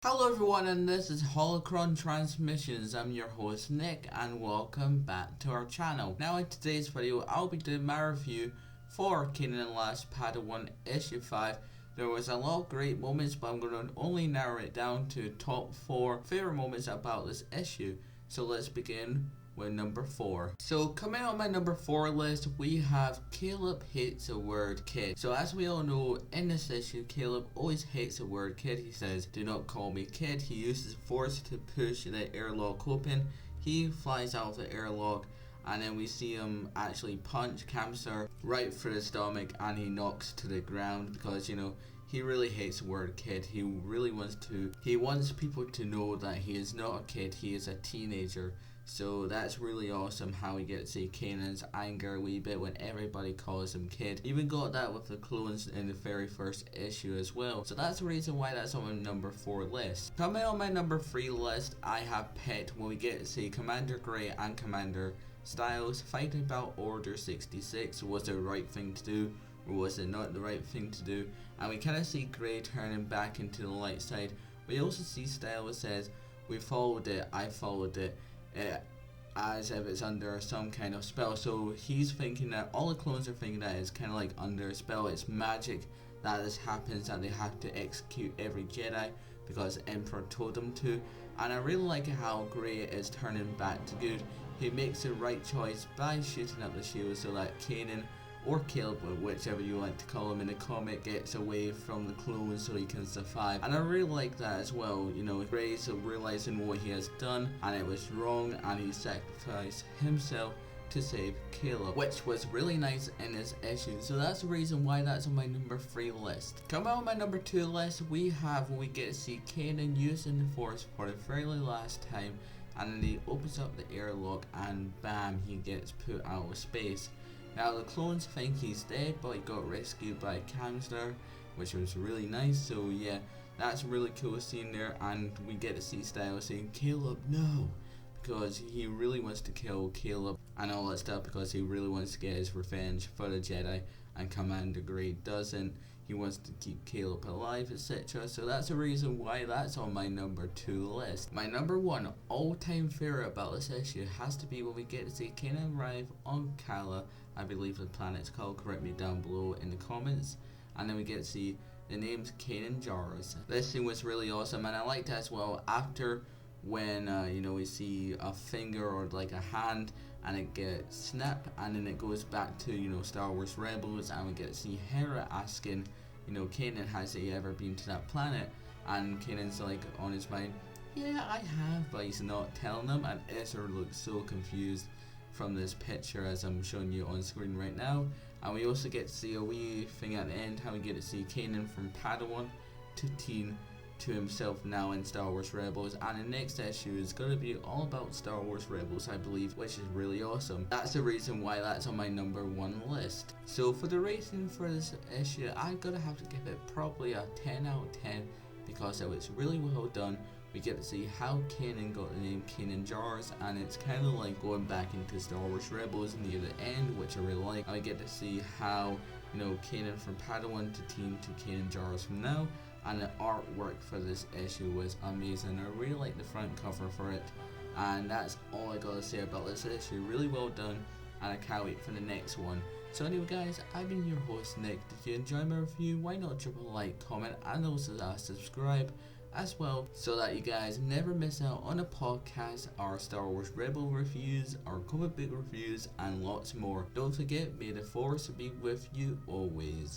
Hello everyone, and this is Holocron Transmissions. I'm your host Nick, and welcome back to our channel. Now in today's video, I'll be doing my review for Kanan Padawan issue 5. There was a lot of great moments, but I'm going to only narrow it down to top 4 favorite moments about this issue. So let's begin with number 4. So coming on my number 4 list, we have Caleb hates the word kid. So as we all know, in this issue, Caleb always hates the word kid. He says, "Do not call me kid." He uses force to push the airlock open. He flies out of the airlock, and then we see him actually punch Kamsar right through the stomach, and he knocks to the ground because, you know, he really hates the word kid. He wants people to know that he is not a kid, he is a teenager. So that's really awesome how we get to see Kanan's anger a wee bit when everybody calls him kid. Even got that with the clones in the very first issue as well. So that's the reason why that's on my number 4 list. Coming on my number 3 list, I have picked when we get to see Commander Gray and Commander Styles fighting about Order 66. Was it the right thing to do, or was it not the right thing to do? And we kind of see Gray turning back into the light side. We also see Styles says, "We followed it, I followed it." As if it's under some kind of spell. So he's thinking that all the clones are thinking that it's kind of like under a spell. It's magic that this happens, that they have to execute every Jedi because the Emperor told them to. And I really like how Gray is turning back to good. He makes the right choice by shooting up the shield so that Kanan or Caleb, whichever you like to call him in the comic, gets away from the clones so he can survive. And I really like that as well. You know, Gray's realizing what he has done and it was wrong, and he sacrificed himself to save Caleb, which was really nice in this issue. So that's the reason why that's on my number 3 list. Coming on my number 2 list, we get to see Kanan using the Force for the very last time, and then he opens up the airlock and bam, he gets put out of space. Now the clones think he's dead, but he got rescued by Kamsar, which was really nice. So yeah, that's a really cool scene there, and we get to see Styles saying, "Caleb, no," because he really wants to kill Caleb and all that stuff, because he really wants to get his revenge for the Jedi, and Commander Gray doesn't. He wants to keep Caleb alive, etc. So that's the reason why that's on my number 2 list. My number 1 all-time favorite about this issue has to be when we get to see Kanan arrive on Kala. I believe the planet's called, correct me down below in the comments. And then we get to see the name's Kanan Jarrus. This scene was really awesome, and I liked it as well after when you know, we see a finger or like a hand and it gets snapped, and then it goes back to, you know, Star Wars Rebels, and we get to see Hera asking, you know, Kanan, has he ever been to that planet? And Kanan's like on his mind, "Yeah, I have," but he's not telling them, and Ezra looks so confused from this picture as I'm showing you on screen right now. And we also get to see a wee thing at the end, how we get to see Kanan from Padawan to teen to himself now in Star Wars Rebels, and the next issue is going to be all about Star Wars Rebels, I believe, which is really awesome. That's the reason why that's on my number 1 list. So for the rating for this issue, I'm going to have to give it probably a 10 out of 10 because it was really well done. We get to see how Kanan got the name Kanan Jarrus, and it's kind of like going back into Star Wars Rebels near the end, which I really like. And we get to see how, you know, Kanan from Padawan to teen to Kanan Jarrus from now. And the artwork for this issue was amazing. I really like the front cover for it. And that's all I gotta say about this issue. Really well done, and I can't wait for the next one. So anyway guys, I've been your host Nick. Did you enjoy my review? Why not drop a like, comment, and also subscribe as well, so that you guys never miss out on a podcast, our Star Wars Rebel reviews, our comic book reviews, and lots more. Don't forget, may the Force be with you always.